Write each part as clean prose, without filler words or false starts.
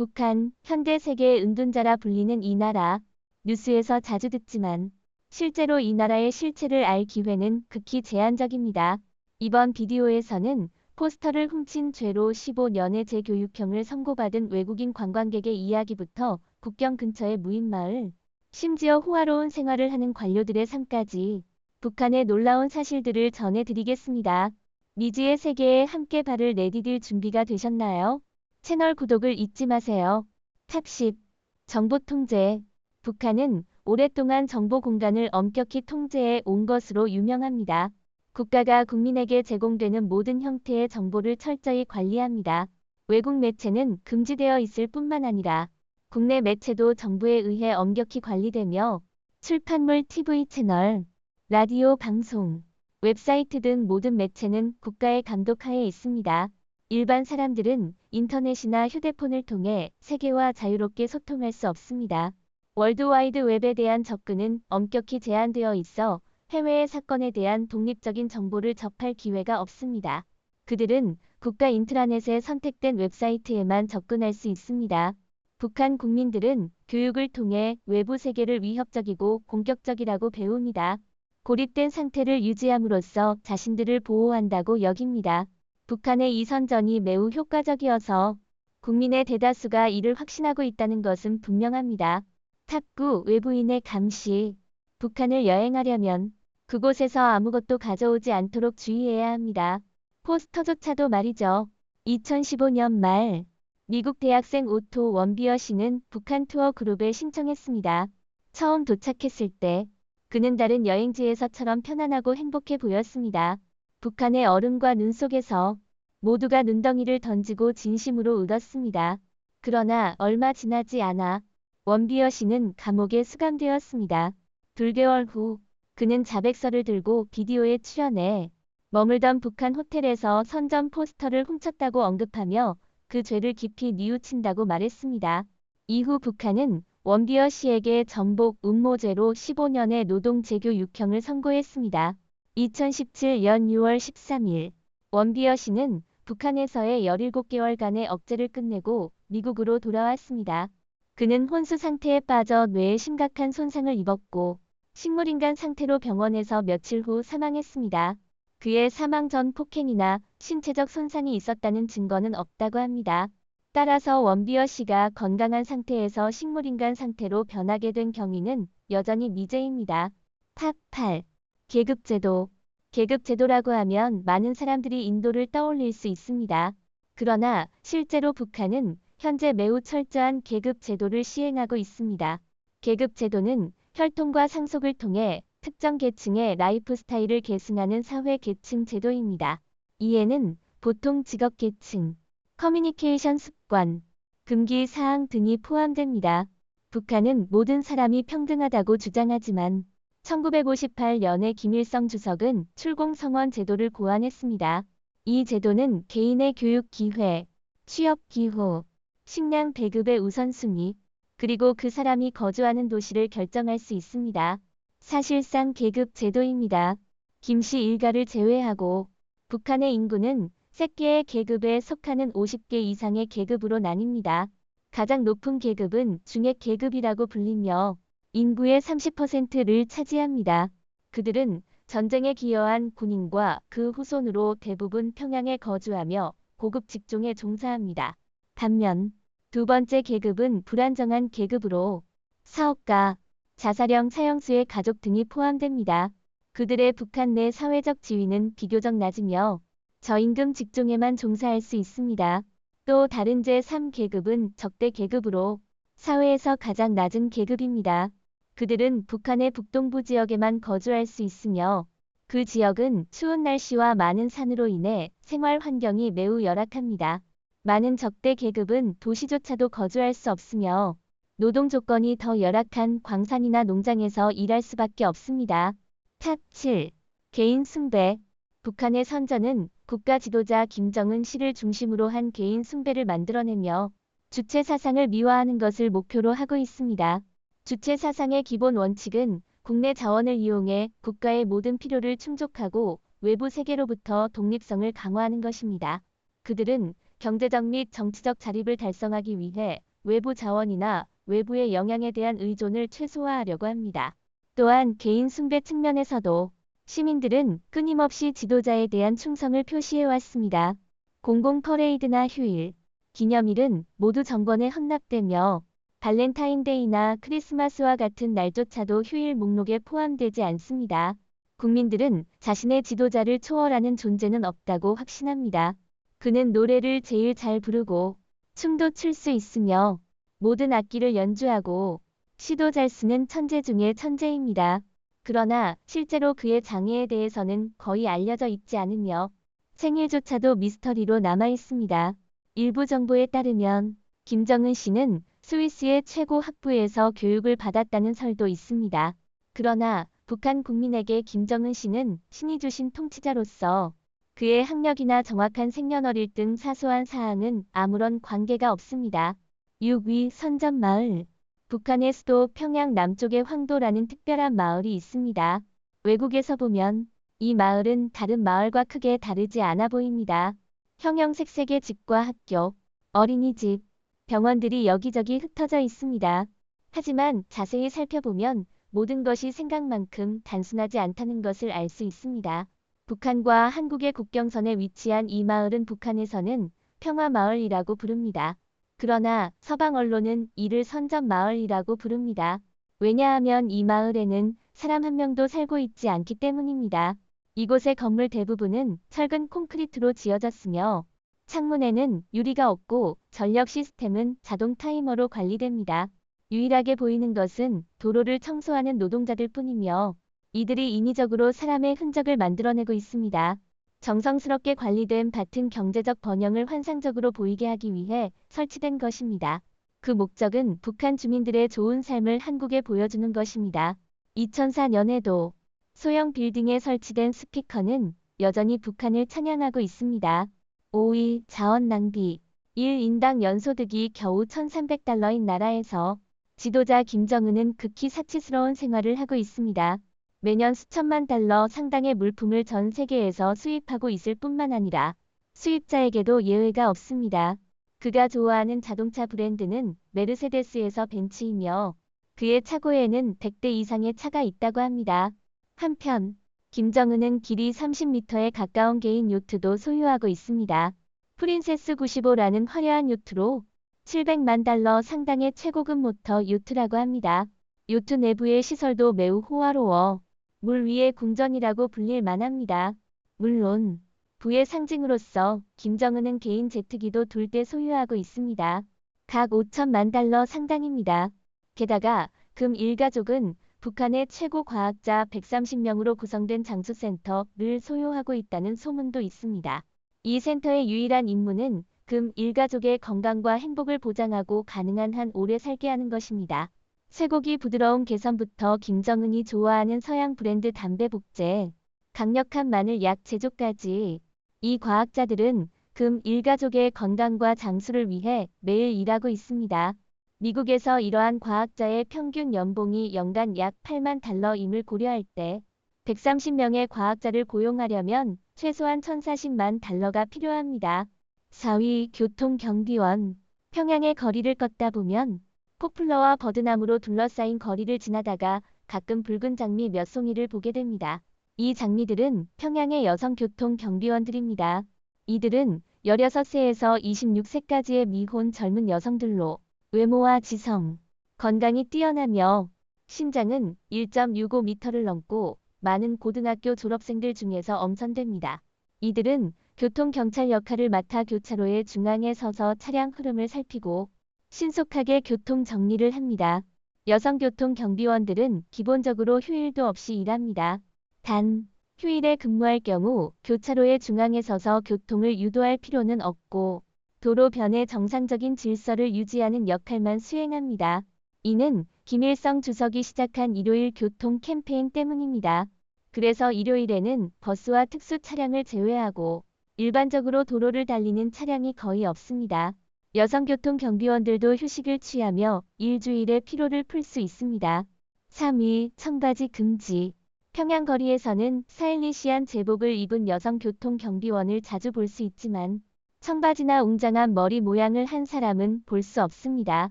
북한, 현대 세계의 은둔자라 불리는 이 나라. 뉴스에서 자주 듣지만 실제로 이 나라의 실체를 알 기회는 극히 제한적입니다. 이번 비디오에서는 포스터를 훔친 죄로 15년의 재교육형을 선고받은 외국인 관광객의 이야기부터 국경 근처의 무인마을, 심지어 호화로운 생활을 하는 관료들의 삶까지 북한의 놀라운 사실들을 전해드리겠습니다. 미지의 세계에 함께 발을 내디딜 준비가 되셨나요? 채널 구독을 잊지 마세요. 탑10 정보 통제. 북한은 오랫동안 정보 공간을 엄격히 통제해 온 것으로 유명합니다. 국가가 국민에게 제공되는 모든 형태의 정보를 철저히 관리합니다. 외국 매체는 금지되어 있을 뿐만 아니라 국내 매체도 정부에 의해 엄격히 관리되며 출판물, TV 채널, 라디오 방송, 웹사이트 등 모든 매체는 국가의 감독하에 있습니다. 일반 사람들은 인터넷이나 휴대폰을 통해 세계와 자유롭게 소통할 수 없습니다. 월드와이드 웹에 대한 접근은 엄격히 제한되어 있어 해외의 사건에 대한 독립적인 정보를 접할 기회가 없습니다. 그들은 국가 인트라넷에 선택된 웹사이트에만 접근할 수 있습니다. 북한 국민들은 교육을 통해 외부 세계를 위협적이고 공격적이라고 배웁니다. 고립된 상태를 유지함으로써 자신들을 보호한다고 여깁니다. 북한의 이 선전이 매우 효과적이어서 국민의 대다수가 이를 확신하고 있다는 것은 분명합니다. 탑9 외부인의 감시. 북한을 여행하려면 그곳에서 아무것도 가져오지 않도록 주의해야 합니다. 포스터조차도 말이죠. 2015년 말 미국 대학생 오토 원비어 씨는 북한 투어 그룹에 신청했습니다. 처음 도착했을 때 그는 다른 여행지에서처럼 편안하고 행복해 보였습니다. 북한의 얼음과 눈 속에서 모두가 눈덩이를 던지고 진심으로 울었습니다. 그러나 얼마 지나지 않아 원비어 씨는 감옥에 수감되었습니다. 불개월 후 그는 자백서를 들고 비디오에 출연해 머물던 북한 호텔에서 선전 포스터를 훔쳤다고 언급하며 그 죄를 깊이 뉘우친다고 말했습니다. 이후 북한은 원비어 씨에게 전복 음모죄로 15년의 노동재교육형을 선고했습니다. 2017년 6월 13일 원비어 씨는 북한에서의 17개월간의 억제를 끝내고 미국으로 돌아왔습니다. 그는 혼수 상태에 빠져 뇌에 심각한 손상을 입었고 식물인간 상태로 병원에서 며칠 후 사망했습니다. 그의 사망 전 폭행이나 신체적 손상이 있었다는 증거는 없다고 합니다. 따라서 원비어 씨가 건강한 상태에서 식물인간 상태로 변하게 된 경위는 여전히 미제입니다. 탑8 계급제도. 계급제도라고 하면 많은 사람들이 인도를 떠올릴 수 있습니다. 그러나 실제로 북한은 현재 매우 철저한 계급제도를 시행하고 있습니다. 계급제도는 혈통과 상속을 통해 특정 계층의 라이프 스타일을 계승하는 사회 계층 제도입니다. 이에는 보통 직업 계층, 커뮤니케이션 습관, 금기 사항 등이 포함됩니다. 북한은 모든 사람이 평등하다고 주장하지만 1958년에 김일성 주석은 출공성원 제도를 고안했습니다. 이 제도는 개인의 교육 기회, 취업 기호, 식량 배급의 우선순위, 그리고 그 사람이 거주하는 도시를 결정할 수 있습니다. 사실상 계급 제도입니다. 김씨 일가를 제외하고 북한의 인구는 셋개의 계급에 속하는 50개 이상의 계급으로 나뉩니다. 가장 높은 계급은 중액 계급이라고 불리며 인구의 30%를 차지합니다. 그들은 전쟁에 기여한 군인과 그 후손으로 대부분 평양에 거주하며 고급 직종에 종사합니다. 반면 두 번째 계급은 불안정한 계급으로 사업가, 자살형 사형수의 가족 등이 포함됩니다. 그들의 북한 내 사회적 지위는 비교적 낮으며 저임금 직종에만 종사할 수 있습니다. 또 다른 제3계급은 적대 계급으로 사회에서 가장 낮은 계급입니다. 그들은 북한의 북동부 지역에만 거주할 수 있으며 그 지역은 추운 날씨와 많은 산으로 인해 생활 환경이 매우 열악합니다. 많은 적대 계급은 도시조차도 거주할 수 없으며 노동 조건이 더 열악한 광산이나 농장에서 일할 수밖에 없습니다. 탑7 개인 숭배. 북한의 선전은 국가 지도자 김정은 씨를 중심으로 한 개인 숭배를 만들어내며 주체 사상을 미화하는 것을 목표로 하고 있습니다. 주체 사상의 기본 원칙은 국내 자원을 이용해 국가의 모든 필요를 충족하고 외부 세계로부터 독립성을 강화하는 것입니다. 그들은 경제적 및 정치적 자립을 달성하기 위해 외부 자원이나 외부의 영향에 대한 의존을 최소화하려고 합니다. 또한 개인 숭배 측면에서도 시민들은 끊임없이 지도자에 대한 충성을 표시해왔습니다. 공공 퍼레이드나 휴일, 기념일은 모두 정권에 헌납되며 발렌타인데이나 크리스마스와 같은 날조차도 휴일 목록에 포함되지 않습니다. 국민들은 자신의 지도자를 초월하는 존재는 없다고 확신합니다. 그는 노래를 제일 잘 부르고 춤도 출 수 있으며 모든 악기를 연주하고 시도 잘 쓰는 천재 중의 천재입니다. 그러나 실제로 그의 장애에 대해서는 거의 알려져 있지 않으며 생일조차도 미스터리로 남아 있습니다. 일부 정보에 따르면 김정은 씨는 스위스의 최고 학부에서 교육을 받았다는 설도 있습니다. 그러나 북한 국민에게 김정은 씨는 신이 주신 통치자로서 그의 학력이나 정확한 생년월일 등 사소한 사항은 아무런 관계가 없습니다. 6위 선전마을. 북한의 수도 평양 남쪽에 황도라는 특별한 마을이 있습니다. 외국에서 보면 이 마을은 다른 마을과 크게 다르지 않아 보입니다. 형형색색의 집과 학교, 어린이집, 병원들이 여기저기 흩어져 있습니다. 하지만 자세히 살펴보면 모든 것이 생각만큼 단순하지 않다는 것을 알 수 있습니다. 북한과 한국의 국경선에 위치한 이 마을은 북한에서는 평화마을이라고 부릅니다. 그러나 서방 언론은 이를 선전마을이라고 부릅니다. 왜냐하면 이 마을에는 사람 한 명도 살고 있지 않기 때문입니다. 이곳의 건물 대부분은 철근 콘크리트로 지어졌으며 창문에는 유리가 없고 전력 시스템은 자동 타이머로 관리됩니다. 유일하게 보이는 것은 도로를 청소하는 노동자들 뿐이며 이들이 인위적으로 사람의 흔적을 만들어내고 있습니다. 정성스럽게 관리된 밭은 경제적 번영을 환상적으로 보이게 하기 위해 설치된 것입니다. 그 목적은 북한 주민들의 좋은 삶을 한국에 보여주는 것입니다. 2004년에도 소형 빌딩에 설치된 스피커는 여전히 북한을 찬양하고 있습니다. 5위 자원 낭비. 1인당 연소득이 겨우 1,300달러인 나라에서 지도자 김정은은 극히 사치스러운 생활을 하고 있습니다. 매년 수천만 달러 상당의 물품을 전 세계에서 수입하고 있을 뿐만 아니라 수입자에게도 예외가 없습니다. 그가 좋아하는 자동차 브랜드는 메르세데스에서 벤츠이며 그의 차고에는 100대 이상의 차가 있다고 합니다. 한편 김정은은 길이 30m에 가까운 개인 요트도 소유하고 있습니다. 프린세스 95라는 화려한 요트로 700만 달러 상당의 최고급 모터 요트라고 합니다. 요트 내부의 시설도 매우 호화로워 물 위의 궁전이라고 불릴 만합니다. 물론 부의 상징으로서 김정은은 개인 제트기도 2대 소유하고 있습니다. 각 5천만 달러 상당입니다. 게다가 금 일가족은 북한의 최고 과학자 130명으로 구성된 장수센터를 소유하고 있다는 소문도 있습니다. 이 센터의 유일한 임무는 금 일가족의 건강과 행복을 보장하고 가능한 한 오래 살게 하는 것입니다. 쇠고기 부드러운 개선부터 김정은이 좋아하는 서양 브랜드 담배 복제, 강력한 마늘 약 제조까지 이 과학자들은 금 일가족의 건강과 장수를 위해 매일 일하고 있습니다. 미국에서 이러한 과학자의 평균 연봉이 연간 약 8만 달러임을 고려할 때 130명의 과학자를 고용하려면 최소한 1,040만 달러가 필요합니다. 4위 교통경비원. 평양의 거리를 걷다 보면 포플러와 버드나무로 둘러싸인 거리를 지나다가 가끔 붉은 장미 몇 송이를 보게 됩니다. 이 장미들은 평양의 여성 교통 경비원들입니다. 이들은 16세에서 26세까지의 미혼 젊은 여성들로 외모와 지성, 건강이 뛰어나며 신장은 1.65m를 넘고 많은 고등학교 졸업생들 중에서 엄선됩니다. 이들은 교통경찰 역할을 맡아 교차로의 중앙에 서서 차량 흐름을 살피고 신속하게 교통 정리를 합니다. 여성 교통 경비원들은 기본적으로 휴일도 없이 일합니다. 단, 휴일에 근무할 경우 교차로의 중앙에 서서 교통을 유도할 필요는 없고 도로변의 정상적인 질서를 유지하는 역할만 수행합니다. 이는 김일성 주석이 시작한 일요일 교통 캠페인 때문입니다. 그래서 일요일에는 버스와 특수 차량을 제외하고 일반적으로 도로를 달리는 차량이 거의 없습니다. 여성교통 경비원들도 휴식을 취하며 일주일의 피로를 풀 수 있습니다. 3위 청바지 금지. 평양 거리에서는 스타일리시한 제복을 입은 여성 교통 경비원을 자주 볼 수 있지만 청바지나 웅장한 머리 모양을 한 사람은 볼 수 없습니다.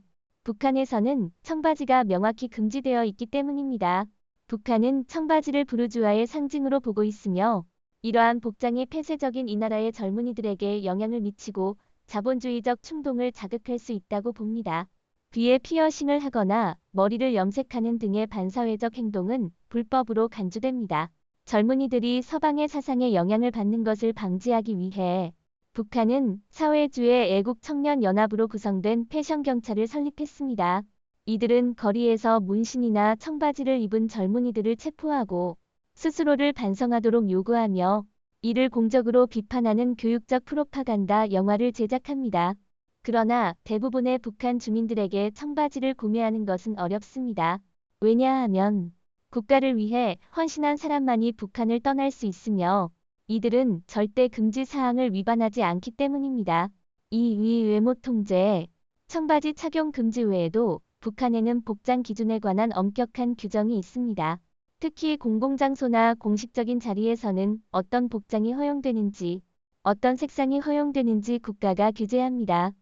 북한에서는 청바지가 명확히 금지되어 있기 때문입니다. 북한은 청바지를 부르주아의 상징으로 보고 있으며 이러한 복장이 폐쇄적인 이 나라의 젊은이들에게 영향을 미치고 자본주의적 충동을 자극할 수 있다고 봅니다. 귀에 피어싱을 하거나 머리를 염색하는 등의 반사회적 행동은 불법으로 간주됩니다. 젊은이들이 서방의 사상에 영향을 받는 것을 방지하기 위해 북한은 사회주의 애국청년연합으로 구성된 패션경찰을 설립했습니다. 이들은 거리에서 문신이나 청바지를 입은 젊은이들을 체포하고 스스로를 반성하도록 요구하며 이를 공적으로 비판하는 교육적 프로파간다 영화를 제작합니다. 그러나 대부분의 북한 주민들에게 청바지를 구매하는 것은 어렵습니다. 왜냐하면 국가를 위해 헌신한 사람만이 북한을 떠날 수 있으며 이들은 절대 금지 사항을 위반하지 않기 때문입니다. 이 외모 통제, 청바지 착용 금지 외에도 북한에는 복장 기준에 관한 엄격한 규정이 있습니다. 특히 공공장소나 공식적인 자리에서는 어떤 복장이 허용되는지, 어떤 색상이 허용되는지 국가가 규제합니다.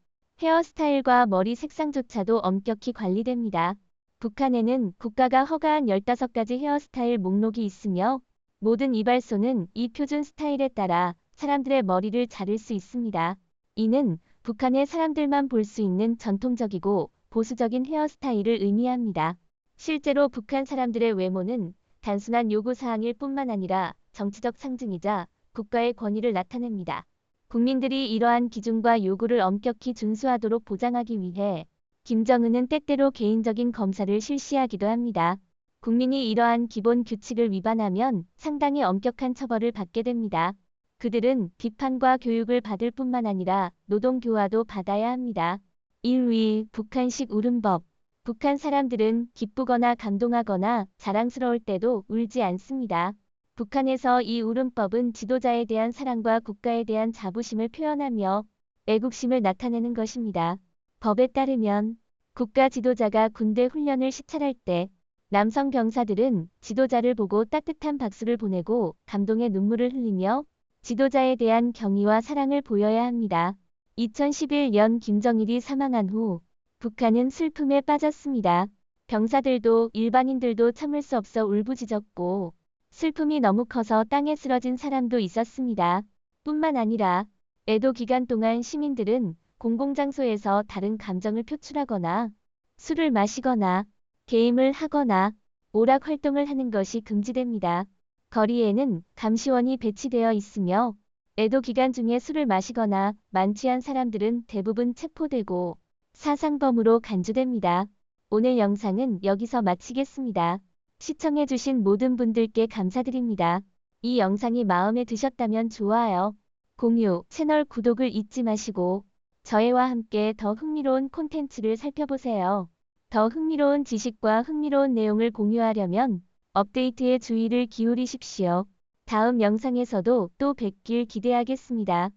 헤어스타일과 머리 색상조차도 엄격히 관리됩니다. 북한에는 국가가 허가한 15가지 헤어스타일 목록이 있으며 모든 이발소는 이 표준 스타일에 따라 사람들의 머리를 자를 수 있습니다. 이는 북한의 사람들만 볼 수 있는 전통적이고 보수적인 헤어스타일을 의미합니다. 실제로 북한 사람들의 외모는 단순한 요구사항일 뿐만 아니라 정치적 상징이자 국가의 권위를 나타냅니다. 국민들이 이러한 기준과 요구를 엄격히 준수하도록 보장하기 위해 김정은은 때때로 개인적인 검사를 실시하기도 합니다. 국민이 이러한 기본 규칙을 위반하면 상당히 엄격한 처벌을 받게 됩니다. 그들은 비판과 교육을 받을 뿐만 아니라 노동교화도 받아야 합니다. 1위 북한식 울음법. 북한 사람들은 기쁘거나 감동하거나 자랑스러울 때도 울지 않습니다. 북한에서 이 울음법은 지도자에 대한 사랑과 국가에 대한 자부심을 표현하며 애국심을 나타내는 것입니다. 법에 따르면 국가 지도자가 군대 훈련을 시찰할 때 남성 병사들은 지도자를 보고 따뜻한 박수를 보내고 감동의 눈물을 흘리며 지도자에 대한 경의와 사랑을 보여야 합니다. 2011년 김정일이 사망한 후 북한은 슬픔에 빠졌습니다. 병사들도 일반인들도 참을 수 없어 울부짖었고 슬픔이 너무 커서 땅에 쓰러진 사람도 있었습니다. 뿐만 아니라 애도 기간 동안 시민들은 공공장소에서 다른 감정을 표출하거나 술을 마시거나 게임을 하거나 오락 활동을 하는 것이 금지됩니다. 거리에는 감시원이 배치되어 있으며 애도 기간 중에 술을 마시거나 만취한 사람들은 대부분 체포되고 사상범으로 간주됩니다. 오늘 영상은 여기서 마치겠습니다. 시청해주신 모든 분들께 감사드립니다. 이 영상이 마음에 드셨다면 좋아요, 공유, 채널 구독을 잊지 마시고 저희와 함께 더 흥미로운 콘텐츠를 살펴보세요. 더 흥미로운 지식과 흥미로운 내용을 공유하려면 업데이트에 주의를 기울이십시오. 다음 영상에서도 또 뵙길 기대하겠습니다.